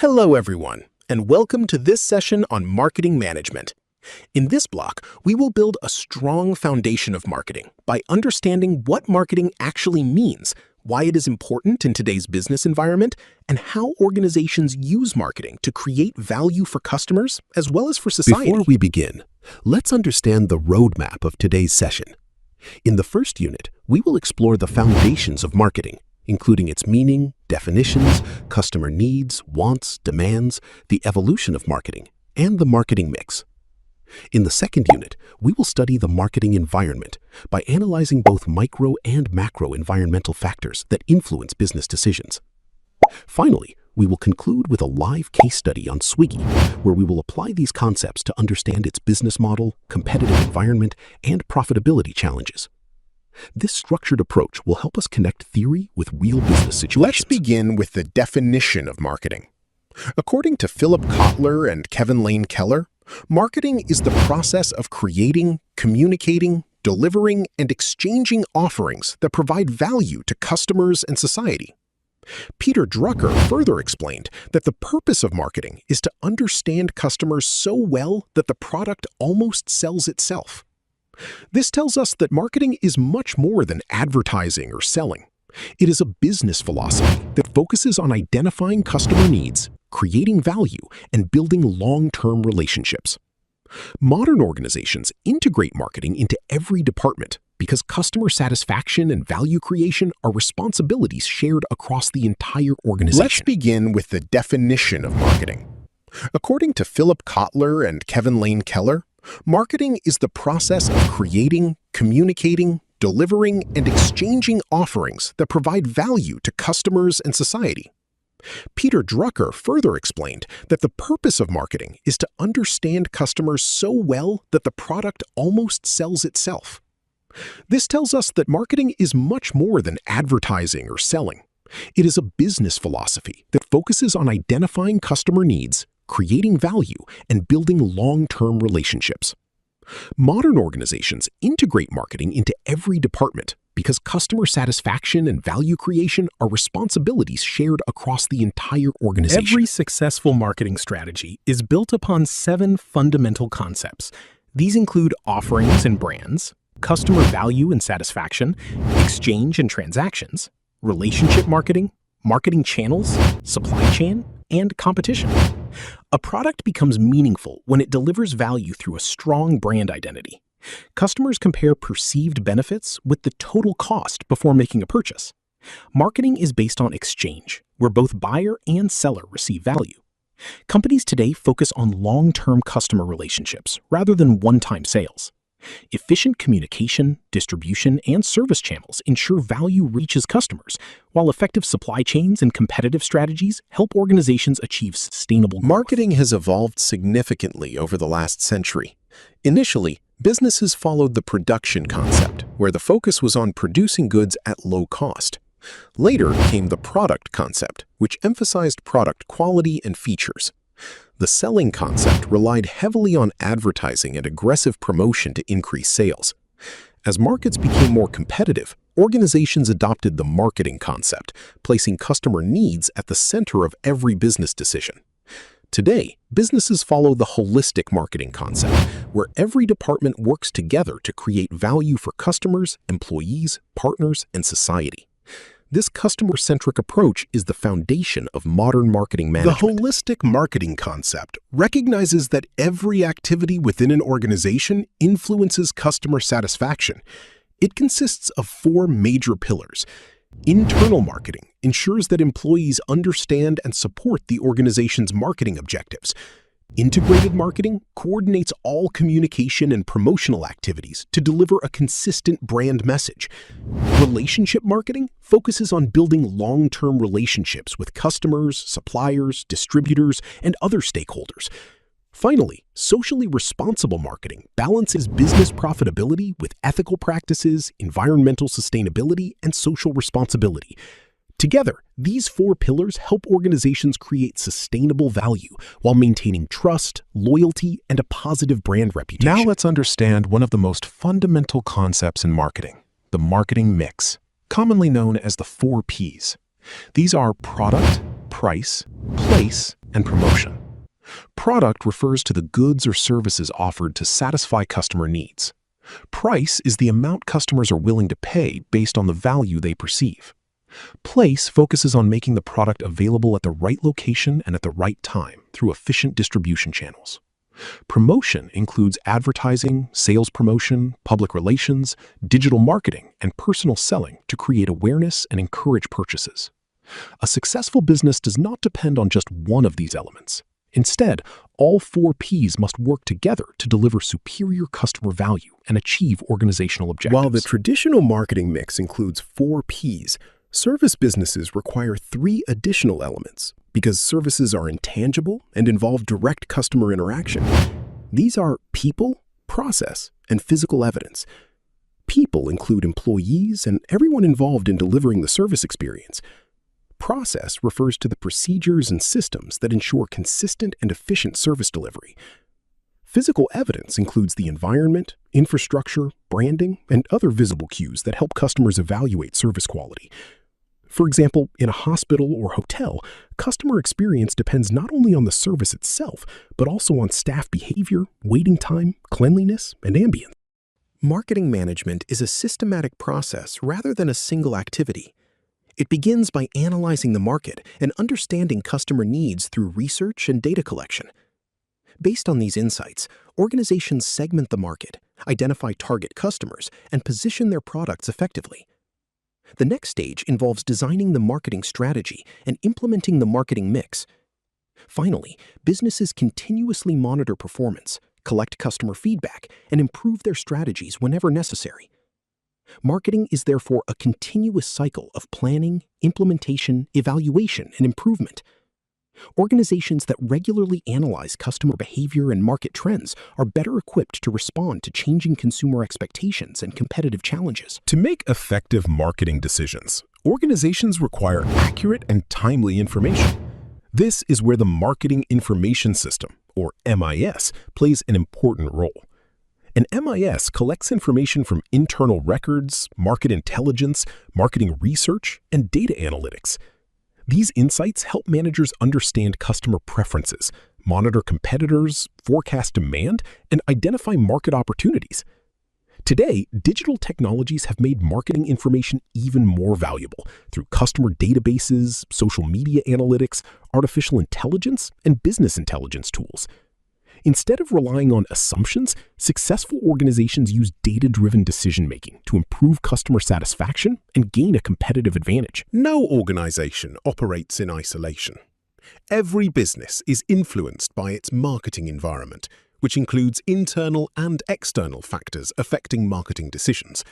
Hello everyone, and welcome to this session on marketing management. In this block, we will build a strong foundation of marketing by understanding what marketing actually means, why it is important in today's business environment, and how organizations use marketing to create value for customers as well as for society. Before we begin, let's understand the roadmap of today's session. In the first unit, we will explore the foundations of marketing, including its meaning, definitions, customer needs, wants, demands, the evolution of marketing, and the marketing mix. In the second unit, we will study the marketing environment by analyzing both micro and macro environmental factors that influence business decisions. Finally, we will conclude with a live case study on Swiggy, where we will apply these concepts to understand its business model, competitive environment, and profitability challenges. This structured approach will help us connect theory with real business situations. Let's begin with the definition of marketing. According to Philip Kotler and Kevin Lane Keller, marketing is the process of creating, communicating, delivering, and exchanging offerings that provide value to customers and society. Peter Drucker further explained that the purpose of marketing is to understand customers so well that the product almost sells itself. This tells us that marketing is much more than advertising or selling. It is a business philosophy that focuses on identifying customer needs, creating value, and building long-term relationships. Modern organizations integrate marketing into every department because customer satisfaction and value creation are responsibilities shared across the entire organization. Let's begin with the definition of marketing. According to Philip Kotler and Kevin Lane Keller, marketing is the process of creating, communicating, delivering, and exchanging offerings that provide value to customers and society. Peter Drucker further explained that the purpose of marketing is to understand customers so well that the product almost sells itself. This tells us that marketing is much more than advertising or selling. It is a business philosophy that focuses on identifying customer needs, creating value, and building long-term relationships. Modern organizations integrate marketing into every department because customer satisfaction and value creation are responsibilities shared across the entire organization. Every successful marketing strategy is built upon 7 fundamental concepts. These include offerings and brands, customer value and satisfaction, exchange and transactions, relationship marketing, marketing channels, supply chain, and competition. A product becomes meaningful when it delivers value through a strong brand identity. Customers compare perceived benefits with the total cost before making a purchase. Marketing is based on exchange, where both buyer and seller receive value. Companies today focus on long-term customer relationships rather than one-time sales. Efficient communication, distribution, and service channels ensure value reaches customers, while effective supply chains and competitive strategies help organizations achieve sustainable growth. Marketing has evolved significantly over the last century. Initially, businesses followed the production concept, where the focus was on producing goods at low cost. Later came the product concept, which emphasized product quality and features. The selling concept relied heavily on advertising and aggressive promotion to increase sales. As markets became more competitive, organizations adopted the marketing concept, placing customer needs at the center of every business decision. Today, businesses follow the holistic marketing concept, where every department works together to create value for customers, employees, partners, and society. This customer-centric approach is the foundation of modern marketing management. The holistic marketing concept recognizes that every activity within an organization influences customer satisfaction. It consists of 4 major pillars. Internal marketing ensures that employees understand and support the organization's marketing objectives. Integrated marketing coordinates all communication and promotional activities to deliver a consistent brand message. Relationship marketing focuses on building long-term relationships with customers, suppliers, distributors, and other stakeholders. Finally, socially responsible marketing balances business profitability with ethical practices, environmental sustainability, and social responsibility. Together, these 4 pillars help organizations create sustainable value while maintaining trust, loyalty, and a positive brand reputation. Now let's understand one of the most fundamental concepts in marketing, the marketing mix, commonly known as the 4 Ps. These are product, price, place, and promotion. Product refers to the goods or services offered to satisfy customer needs. Price is the amount customers are willing to pay based on the value they perceive. Place focuses on making the product available at the right location and at the right time through efficient distribution channels. Promotion includes advertising, sales promotion, public relations, digital marketing, and personal selling to create awareness and encourage purchases. A successful business does not depend on just one of these elements. Instead, all 4 Ps must work together to deliver superior customer value and achieve organizational objectives. While the traditional marketing mix includes 4 Ps, service businesses require 3 additional elements because services are intangible and involve direct customer interaction. These are people, process, and physical evidence. People include employees and everyone involved in delivering the service experience. Process refers to the procedures and systems that ensure consistent and efficient service delivery. Physical evidence includes the environment, infrastructure, branding, and other visible cues that help customers evaluate service quality. For example, in a hospital or hotel, customer experience depends not only on the service itself, but also on staff behavior, waiting time, cleanliness, and ambience. Marketing management is a systematic process rather than a single activity. It begins by analyzing the market and understanding customer needs through research and data collection. Based on these insights, organizations segment the market, identify target customers, and position their products effectively. The next stage involves designing the marketing strategy and implementing the marketing mix. Finally, businesses continuously monitor performance, collect customer feedback, and improve their strategies whenever necessary. Marketing is therefore a continuous cycle of planning, implementation, evaluation, and improvement. Organizations that regularly analyze customer behavior and market trends are better equipped to respond to changing consumer expectations and competitive challenges. To make effective marketing decisions, organizations require accurate and timely information. This is where the Marketing Information System, or MIS, plays an important role. An MIS collects information from internal records, market intelligence, marketing research, and data analytics. These insights help managers understand customer preferences, monitor competitors, forecast demand, and identify market opportunities. Today, digital technologies have made marketing information even more valuable through customer databases, social media analytics, artificial intelligence, and business intelligence tools. Instead of relying on assumptions, successful organizations use data-driven decision-making to improve customer satisfaction and gain a competitive advantage. No organization operates in isolation. Every business is influenced by its marketing environment, which includes internal and external factors affecting marketing decisions.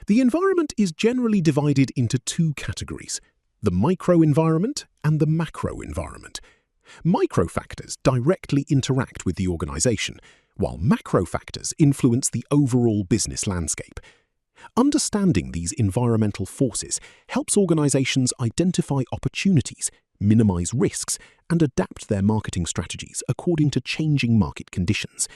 The environment is generally divided into 2 categories: the micro-environment and the macro-environment. Micro factors directly interact with the organization, while macro factors influence the overall business landscape. Understanding these environmental forces helps organizations identify opportunities, minimize risks, and adapt their marketing strategies according to changing market conditions.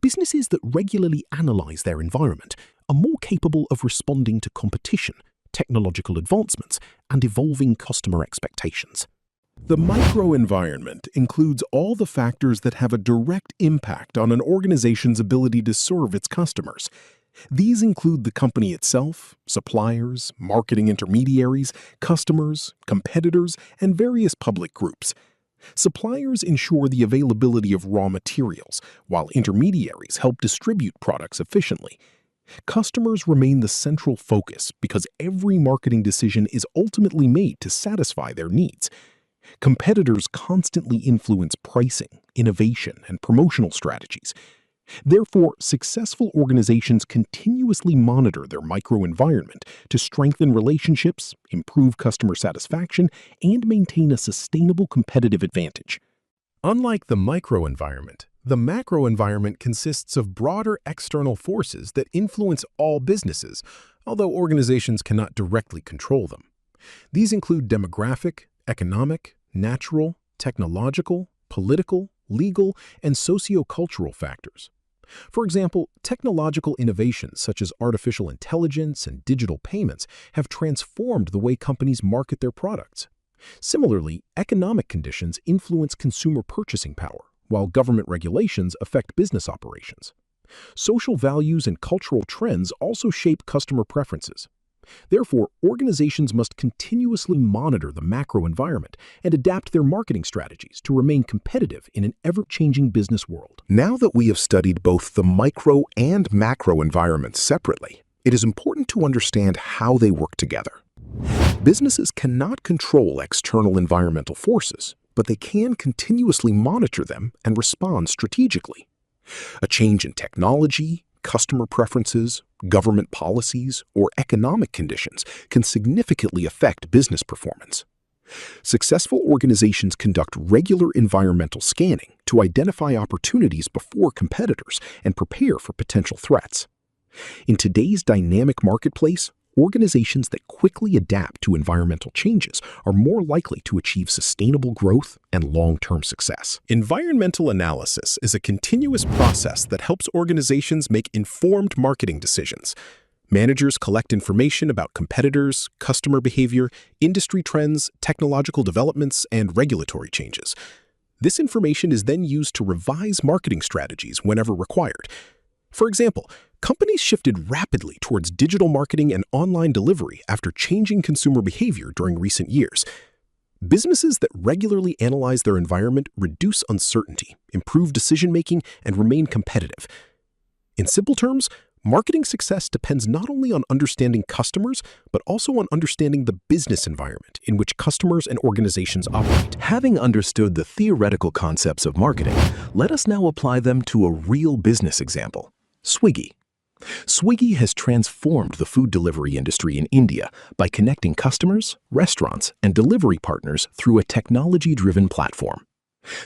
Businesses that regularly analyze their environment are more capable of responding to competition, technological advancements, and evolving customer expectations. The microenvironment includes all the factors that have a direct impact on an organization's ability to serve its customers. These include the company itself, suppliers, marketing intermediaries, customers, competitors, and various public groups. Suppliers ensure the availability of raw materials, while intermediaries help distribute products efficiently. Customers remain the central focus because every marketing decision is ultimately made to satisfy their needs. Competitors constantly influence pricing, innovation, and promotional strategies. Therefore, successful organizations continuously monitor their microenvironment to strengthen relationships, improve customer satisfaction, and maintain a sustainable competitive advantage. Unlike the microenvironment, the macroenvironment consists of broader external forces that influence all businesses, although organizations cannot directly control them. These include demographic, economic, natural, technological, political, legal, and sociocultural factors. For example, technological innovations such as artificial intelligence and digital payments have transformed the way companies market their products. Similarly, economic conditions influence consumer purchasing power, while government regulations affect business operations. Social values and cultural trends also shape customer preferences. Therefore, organizations must continuously monitor the macro environment and adapt their marketing strategies to remain competitive in an ever-changing business world. Now that we have studied both the micro and macro environments separately, it is important to understand how they work together. Businesses cannot control external environmental forces, but they can continuously monitor them and respond strategically. A change in technology, customer preferences, government policies, or economic conditions can significantly affect business performance. Successful organizations conduct regular environmental scanning to identify opportunities before competitors and prepare for potential threats. In today's dynamic marketplace, organizations that quickly adapt to environmental changes are more likely to achieve sustainable growth and long-term success. Environmental analysis is a continuous process that helps organizations make informed marketing decisions. Managers collect information about competitors, customer behavior, industry trends, technological developments, and regulatory changes. This information is then used to revise marketing strategies whenever required. For example, companies shifted rapidly towards digital marketing and online delivery after changing consumer behavior during recent years. Businesses that regularly analyze their environment reduce uncertainty, improve decision-making, and remain competitive. In simple terms, marketing success depends not only on understanding customers, but also on understanding the business environment in which customers and organizations operate. Having understood the theoretical concepts of marketing, let us now apply them to a real business example: Swiggy. Swiggy has transformed the food delivery industry in India by connecting customers, restaurants, and delivery partners through a technology-driven platform.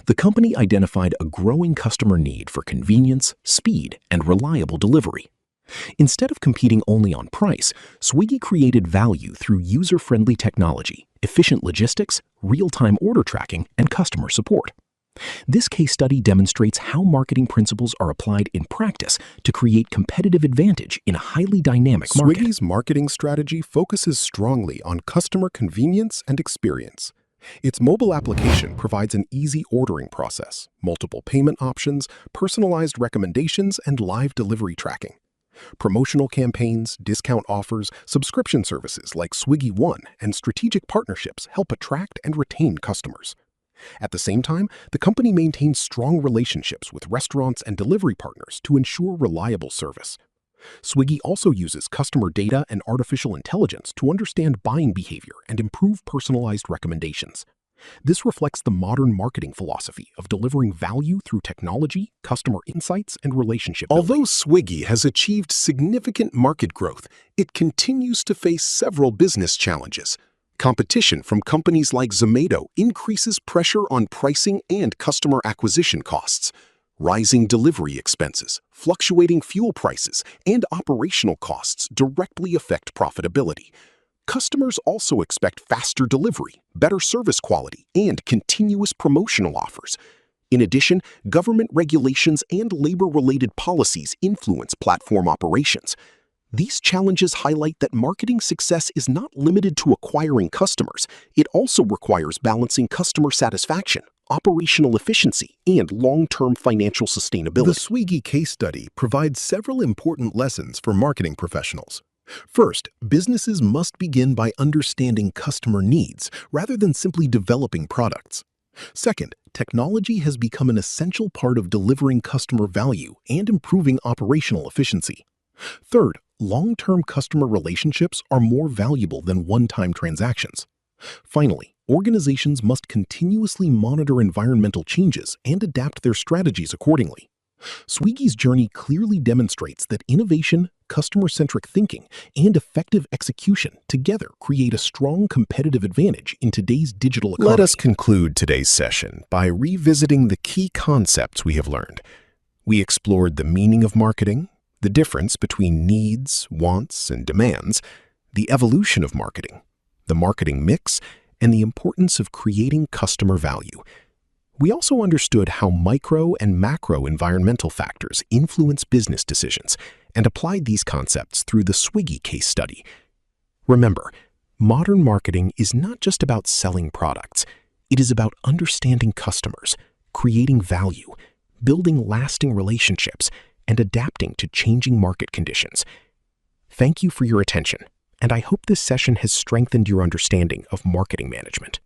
The company identified a growing customer need for convenience, speed, and reliable delivery. Instead of competing only on price, Swiggy created value through user-friendly technology, efficient logistics, real-time order tracking, and customer support. This case study demonstrates how marketing principles are applied in practice to create competitive advantage in a highly dynamic market. Swiggy's marketing strategy focuses strongly on customer convenience and experience. Its mobile application provides an easy ordering process, multiple payment options, personalized recommendations, and live delivery tracking. Promotional campaigns, discount offers, subscription services like Swiggy One, and strategic partnerships help attract and retain customers. At the same time, the company maintains strong relationships with restaurants and delivery partners to ensure reliable service. Swiggy also uses customer data and artificial intelligence to understand buying behavior and improve personalized recommendations. This reflects the modern marketing philosophy of delivering value through technology, customer insights, and relationship building. Although Swiggy has achieved significant market growth, it continues to face several business challenges. Competition from companies like Zomato increases pressure on pricing and customer acquisition costs. Rising delivery expenses, fluctuating fuel prices, and operational costs directly affect profitability. Customers also expect faster delivery, better service quality, and continuous promotional offers. In addition, government regulations and labor-related policies influence platform operations. These challenges highlight that marketing success is not limited to acquiring customers. It also requires balancing customer satisfaction, operational efficiency, and long-term financial sustainability. The Swiggy case study provides several important lessons for marketing professionals. First, businesses must begin by understanding customer needs rather than simply developing products. Second, technology has become an essential part of delivering customer value and improving operational efficiency. Third, long-term customer relationships are more valuable than one-time transactions. Finally, organizations must continuously monitor environmental changes and adapt their strategies accordingly. Swiggy's journey clearly demonstrates that innovation, customer-centric thinking, and effective execution together create a strong competitive advantage in today's digital economy. Let us conclude today's session by revisiting the key concepts we have learned. We explored the meaning of marketing, the difference between needs, wants, and demands, the evolution of marketing, the marketing mix, and the importance of creating customer value. We also understood how micro and macro environmental factors influence business decisions and applied these concepts through the Swiggy case study. Remember, modern marketing is not just about selling products. It is about understanding customers, creating value, building lasting relationships, and adapting to changing market conditions. Thank you for your attention, and I hope this session has strengthened your understanding of marketing management.